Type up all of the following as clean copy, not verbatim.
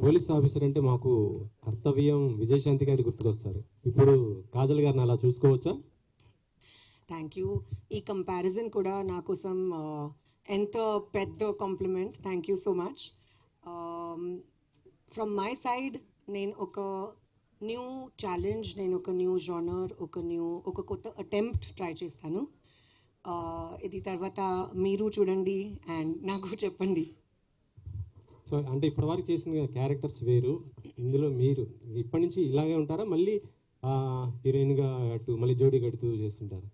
Police officer అంటే మాకు కర్తవ్యం విజయశాంతి గారి గుర్తుకొస్తారు. ఇప్పుడు కాజల్ గారిని అలా చూసుకోవచ్చా? Thank you. ఈ కంపారిజన్ కూడా నా కోసం ఎంత పెద్ద compliment. Thank you so much. From my side నేను ఒక న్యూ ఛాలెంజ్, నేను ఒక న్యూ జానర్, ఒక కొత్త అటెంప్ట్ ట్రై చేస్తాను. ఇది తర్వాత మీరు చూడండి అండ్ నాకు చెప్పండి. సో అంటే ఇప్పటివరకు చేసిన క్యారెక్టర్స్ వేరు, ఇందులో మీరు ఇప్పటి నుంచి ఇలాగే ఉంటారా, మళ్ళీ హీరోయిన్గా అటు మళ్ళీ జోడీ కడుతూ చేస్తుంటారా?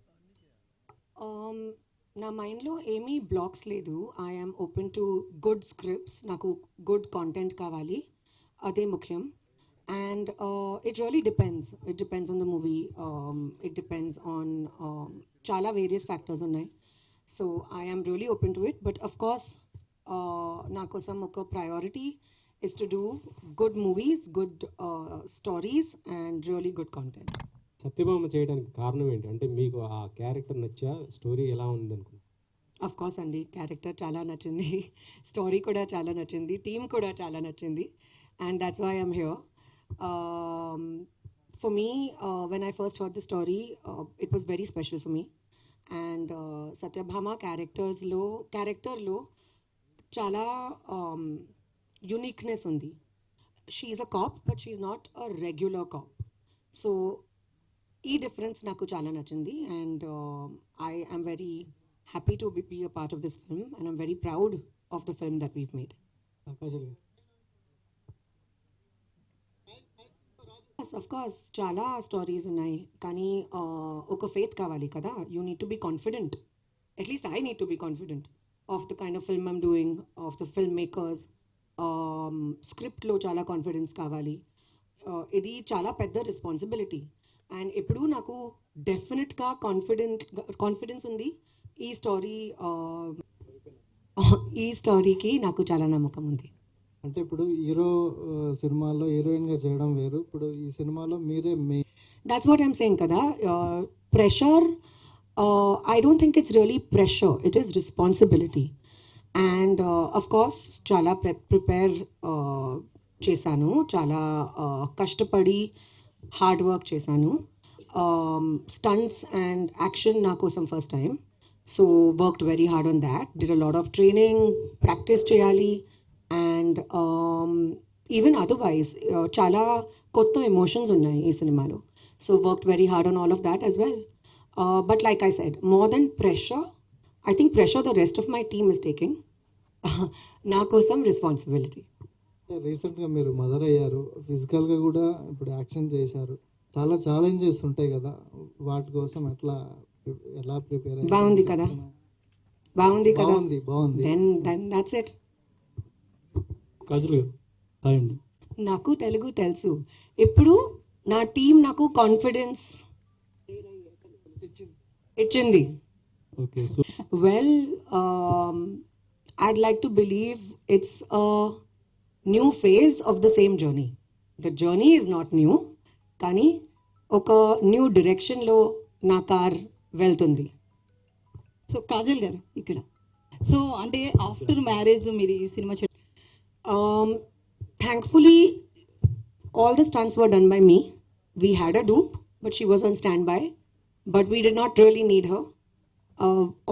నా మైండ్లో ఏమీ బ్లాక్స్ లేదు. I'm open to good scripts. నాకు గుడ్ కాంటెంట్ కావాలి, అదే ముఖ్యం. And it really depends on the movie. It depends on చాలా వేరియస్ ఫ్యాక్టర్స్ ఉన్నాయి. So I'm really open to it. But of course నా కోసం ఒక priority is to do good movies, good stories and really good content. Satyabhama చేయడానికి కారణం ఏంటి? అంటే మీకు ఆ క్యారెక్టర్ నచ్చా, స్టోరీ ఎలా ఉంది అనుకుంటున్నారు? అఫ్ కోర్స్ అండి, క్యారెక్టర్ చాలా నచ్చింది, స్టోరీ కూడా చాలా నచ్చింది, టీమ్ కూడా చాలా నచ్చింది, and that's why I'm here. For me, when I first heard the story, it was very special for me. And Satyabhama క్యారెక్టర్లో చాలా యూనిక్నెస్ ఉంది. She's a cop, but she's not a regular cop. So ఈ difference నాకు చాలా నచ్చింది. And I am very happy to be a part of this film, and I'm very proud of the film that we've made. Yes, of course, చాలా stories ఉన్నాయి, కానీ ఒక faith కావాలి కదా. You need to be confident. At least I need to be confident of the kind of film I'm doing, of the film makers. స్క్రిప్ట్లో చాలా confidence కావాలి. ఇది చాలా పెద్ద రెస్పాన్సిబిలిటీ. అండ్ ఎప్పుడు నాకు డెఫినెట్గా కాన్ఫిడెన్స్ ఉంది. ఈ స్టోరీకి నాకు చాలా నమ్మకం ఉంది. అంటే ఇప్పుడు హీరో సినిమాలో హీరోయిన్గా చేయడం వేరు, ఇప్పుడు ఈ సినిమాలో మీరే దట్స్ వాట్ ఐమ్ సేయింగ్ కదా. Pressure, I don't think it's really pressure, it is responsibility. And of course చాలా ప్రిపేర్ చేశాను, చాలా కష్టపడి హార్డ్ వర్క్ చేశాను. స్టంట్స్ అండ్ యాక్షన్ నా కోసం first time, so worked very hard on that. Did a lot of training, practice చేయాలి. And even otherwise చాలా కొత్త ఎమోషన్స్ ఉన్నాయి ఈ సినిమాలో. So worked very hard on all of that as well. But like I said, more than pressure, I think pressure the rest of my team is taking. నా కోసం responsibility. రీసెంట్గా మీరు mother అయ్యారు, ఫిజికల్గా కూడా ఇప్పుడు యాక్షన్ చేశారు, చాలా ఛాలెంజెస్ ఉంటాయి కదా, వాటి కోసం ఎలా ప్రిపేర్ అయ్యారు? బాగుంది కదా. బాగుంది. Then that's it. కాజల్ గారు హాయ్ అండి. నాకు తెలుగు తెలుసు. ఇప్పుడు నా టీం నాకు కాన్ఫిడెన్స్ ఇచ్చింది. Okay, so well, I'd like to believe it's a new phase of the same journey. The journey is not new, కానీ ఒక న్యూ డైరెక్షన్లో నా కార్ వెళ్తుంది. సో కాజల్ గారు ఇక్కడ, సో అంటే ఆఫ్టర్ మ్యారేజ్ మీరు ఈ cinema thankfully all the stunts were done by me. We had a dupe, but she was on standby, but we did not really need her.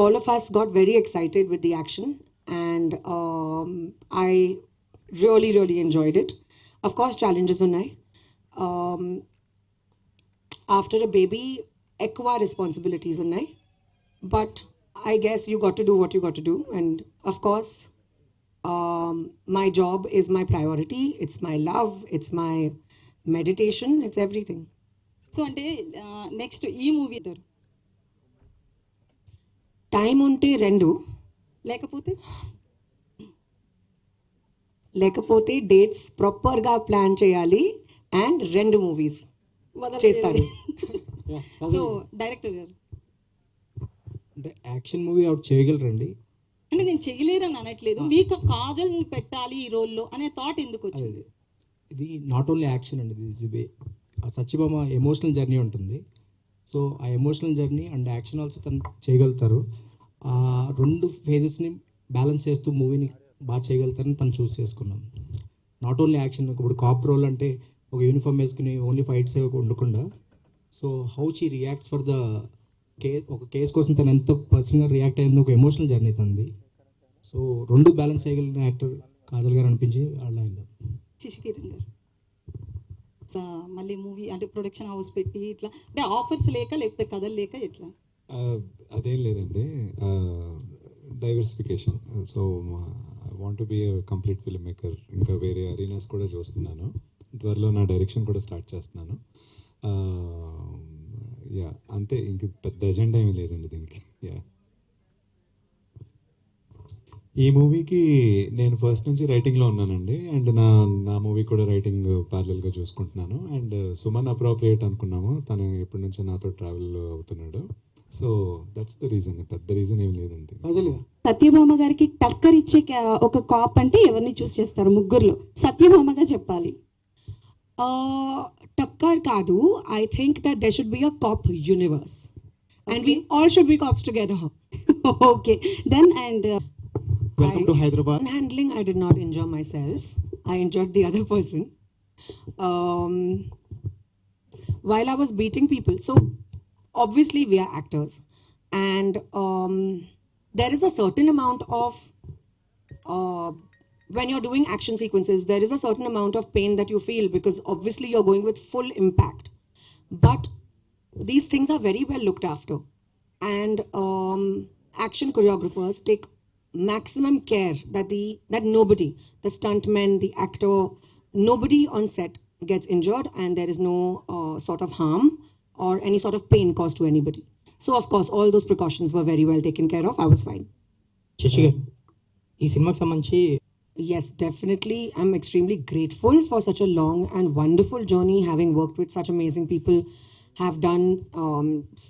All of us got very excited with the action, and I really enjoyed it. Of course challenges unnai. After a baby, ekva responsibilities unnai, but I guess you got to do what you got to do. And of course my job is my priority, it's my love, it's my meditation, it's everything. So అంటే next ఈ movie time ఉంటే రెండు, లేకపోతే dates ప్రాపర్గా plan చేయాలి and రెండు movies చేస్తాను. So director గారు అంటే యాక్షన్ మూవీ అవుట్ చేయగలరండి? అంటే నేను చేయలేరని అనట్లేదు, మీకు కాజల్ని పెట్టాలి ఈ రోల్లో అనే థాట్ ఎందుకు వచ్చింది? ఇది నాట్ ఓన్లీ యాక్షన్ అండి, ఇది సత్యభామ ఎమోషనల్ జర్నీ ఉంటుంది. సో ఆ emotional journey and action also తను చేయగలుగుతారు. ఆ రెండు ఫేజెస్ని బ్యాలెన్స్ చేస్తూ మూవీని బాగా చేయగలుగుతారని తను చూస్ చేసుకున్నాం. నాట్ ఓన్లీ యాక్షన్, ఇప్పుడు కాప్ రోల్ అంటే ఒక యూనిఫామ్ వేసుకుని ఓన్లీ ఫైట్స్ ఉండకుండా, so how she reacts for the ఒక కేస్ కోసం తను ఎంత పర్సనల్గా రియాక్ట్ అయ్యింది, ఒక ఎమోషనల్ జర్నీ తనది. సో రెండు బ్యాలెన్స్ చేయగలిగిన యాక్టర్ కాజల్ గారు అనిపించి అలా అయింది. శశికిరణ్ గారు మళ్ళీ మూవీ అంటే ప్రొడక్షన్ హౌస్ పెట్టి ఇట్లా అంటే ఆఫర్స్ లేక లేకపోతే కథలు లేక ఎట్లా? అదేం లేదండి, diversification. So want to be complete film maker. ఇంకా వేరే అరీనాస్ కూడా చూస్తున్నాను. త్వరలో నా డైరెక్షన్ కూడా స్టార్ట్ చేస్తున్నాను. యా అంతే, ఇంక పెద్ద ఎజెండా ఏమీ లేదండి దీనికి. యా ఈ మూవీకి నేను ఫస్ట్ నుంచి రైటింగ్లో ఉన్నానండి. అండ్ నా మూవీ కూడా రైటింగ్ ప్యారలల్గా చూసుకుంటున్నాను. అండ్ సుమన్ అప్రోప్రియేట్ అనుకున్నాము, తను ఎప్పటి నుంచో నాతో ట్రావెల్ అవుతున్నాడు. సో దట్స్ ద రీజన్, పెద్ద రీజన్ ఏం లేదండి. సత్యభామ గారికి టక్కర్ ఇచ్చే ఒక కాప్ అంటే ఎవరిని చూస్ చేస్తారు? ముగ్గురులో సత్యభామగా చెప్పాలి. టక్కర్ కాదు, I think that there should be a cop universe and we all should be cops together. Okay, then and welcome to Hyderabad. In handling, I did not injure myself. I injured the other person while I was beating people. So obviously we are actors, and there is a certain amount of when you're doing action sequences, there is a certain amount of pain that you feel because obviously you're going with full impact. But these things are very well looked after, and action choreographers take maximum care that nobody, the stuntman, the actor, nobody on set gets injured, and there is no sort of harm or any sort of pain caused to anybody. So of course all those precautions were very well taken care of. I was fine. Sashi garu, ఈ సినిమాకి సంబంధించి Yes, definitely. I'm extremely grateful for such a long and wonderful journey, having worked with such amazing people, have done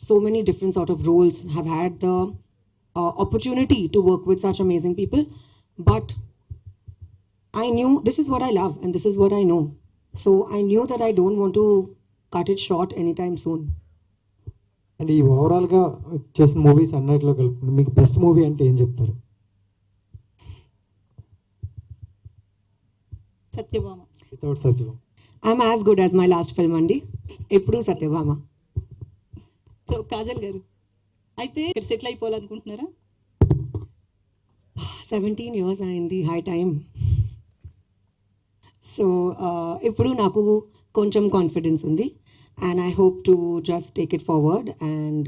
so many different sort of roles, have had the opportunity to work with such amazing people. But I knew this is what I love and this is what I know. So I knew that I don't want to cut it short anytime soon. And ఈ ఓవరాల్గా చేసిన movies అన్నిటిలో కలుపుకుని మీకు best movie అంటే ఏం చెప్తారు? Satyabhama. Without Satyam. I'm as good as my last film, Andi. Ippudu Satyabhama. So Kajal గారు అయితే ఇక్కడ సెటిల్ అయిపోవాలనుకుంటున్నారా? 17 years అయింది, high time. So ఇప్పుడు నాకు కొంచెం కాన్ఫిడెన్స్ ఉంది, and I hope to just take it forward and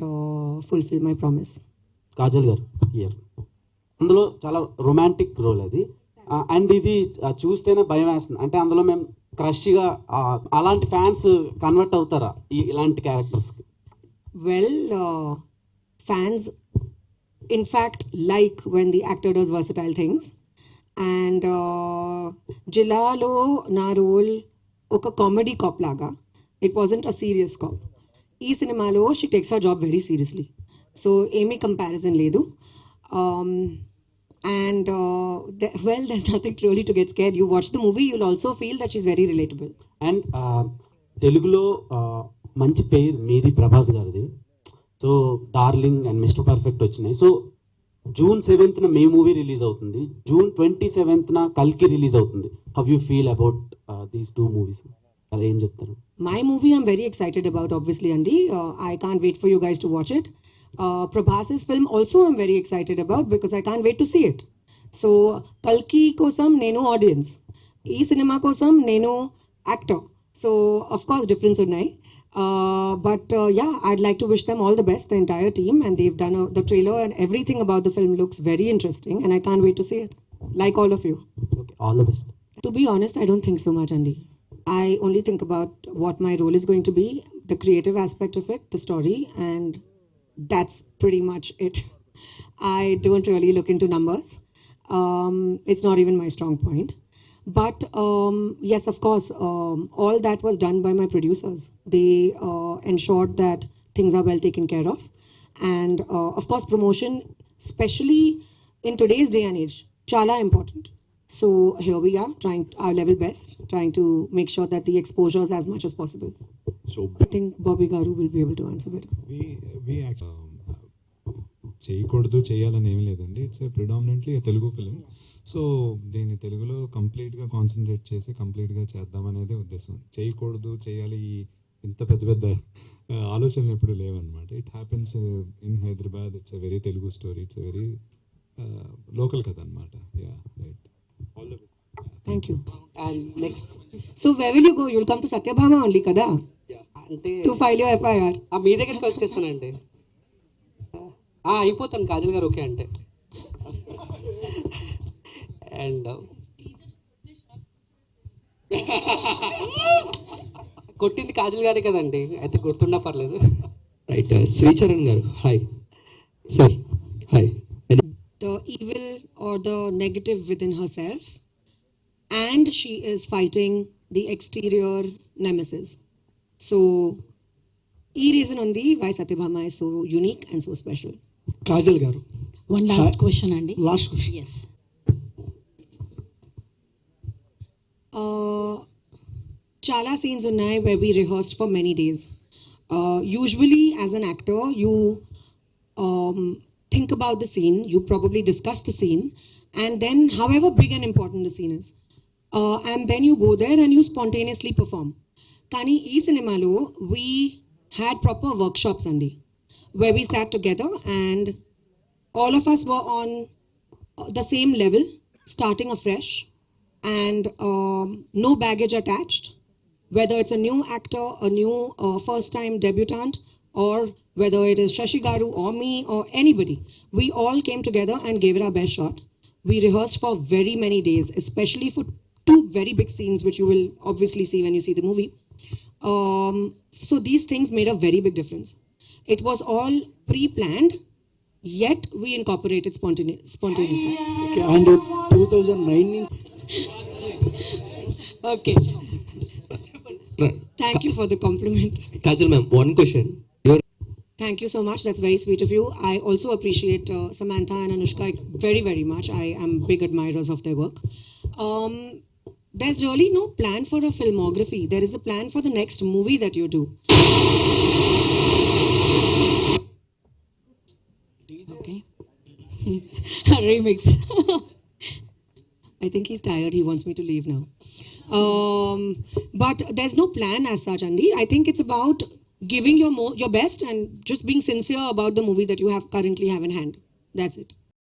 fulfill my promise. Kajal గారు here, అందులో చాలా రొమాంటిక్ రోల్ అది. అండ్ ఇది చూస్తేనే భయం వేస్తుంది. అంటే అందులో మేము క్రష్గా అలాంటి ఫ్యాన్స్ కన్వర్ట్ అవుతారా ఇలాంటి క్యారెక్టర్స్కి? Well, fans in fact like when the actor does versatile things, and Jilalo na role oka comedy cop laga, it wasn't a serious cop. Ee cinema lo she takes her job very seriously, so emi comparison ledu. And well, there's nothing really to get scared. You watch the movie, you'll also feel that she's very relatable. And తెలుగులో మంచి పేరు మీది, ప్రభాస్ గారిది. So darling and mister perfect వచ్చినాయి. So June 7th మీ movie release అవుతుంది, June 27th కల్కి release అవుతుంది. How you feel about these two movies? అలా ఏం చెప్తారు? My movie I'm very excited about, obviously, Andy. I can't wait for you guys to watch it. Prabhas's film also I'm very excited about because I can't wait to see it. So Kalki kosam nenu audience, ee cinema kosam nenu actor. So of course difference unnai. But yeah, I'd like to wish them all the best, the entire team, and they've done the trailer and everything about the film looks very interesting, and I can't wait to see it. Like all of you. Okay, all the best. To be honest, I don't think so much, Andy. I only think about what my role is going to be, the creative aspect of it, the story, and that's pretty much it. I don't really look into numbers. It's not even my strong point. But yes, of course, all that was done by my producers. They ensured that things are well taken care of. And of course, promotion, especially in today's day and age, chala important. So here we are, trying our level best, trying to make sure that the exposure is as much as possible. So I think Bobby Garu will be able to answer better. we actually చేయకూడదు చేయాలని ఏమీ లేదండి. It's predominantly Telugu film. So దీన్ని తెలుగులో కంప్లీట్గా concentrate చేసి కంప్లీట్గా చేద్దామనేదే ఉద్దేశం. చేయకూడదు చేయాలి ఇంత పెద్ద పెద్ద ఆలోచనలు ఎప్పుడు లేవన్నమాట. It happens in Hyderabad. It's a very Telugu story. It's a very local కథ అనమాట. Yeah right. Thank you. And next So where will you go? You'll come to Satyabhama only, kada? అంటే To file your FIR. మీ దగ్గరికి వచ్చేస్తానండి. అయిపోతాను కాజల్ గారు okay అంటే. And కొట్టింది కాజల్ గారే కదండి, అయితే గుర్తున్నా పర్లేదు. రైట్. శ్రీచరణ్ గారు hi sir. Hi. The evil or the negative within herself, and she is fighting the exterior nemesis. So, e reason on the why Satyabhama is so unique and so special. Kajal గారు One last question, Andy. Last question. Yes. Chala scenes unnai where we rehearsed for many days. Usually, as an actor, you think about the scene, you probably discuss the scene, and then, however big and important the scene is, and then you go there and you spontaneously perform. Kani ee cinema lo we had proper workshops, Andy, where we sat together and all of us were on the same level, starting afresh, and no baggage attached. Whether it's a new actor, a new first-time debutant, or whether it is Shashi Garu or me or anybody, we all came together and gave it our best shot. We rehearsed for very many days, especially for two very big scenes, which you will obviously see when you see the movie. So these things made a very big difference. It was all pre-planned, yet we incorporated spontaneity. Okay. And 2009 Okay. Thank you for the compliment. Kajal ma'am one question. Thank you so much. That's very sweet of you. I also appreciate Samantha and Anushka very, very much. I am big admirers of their work. There's really no plan for a filmography. There is a plan for the next movie that you do. Okay. Remix. I think he's tired. He wants me to leave now. But there's no plan as such, Andy. I think it's about giving your best and just being sincere about the movie that you currently have in hand. That's it.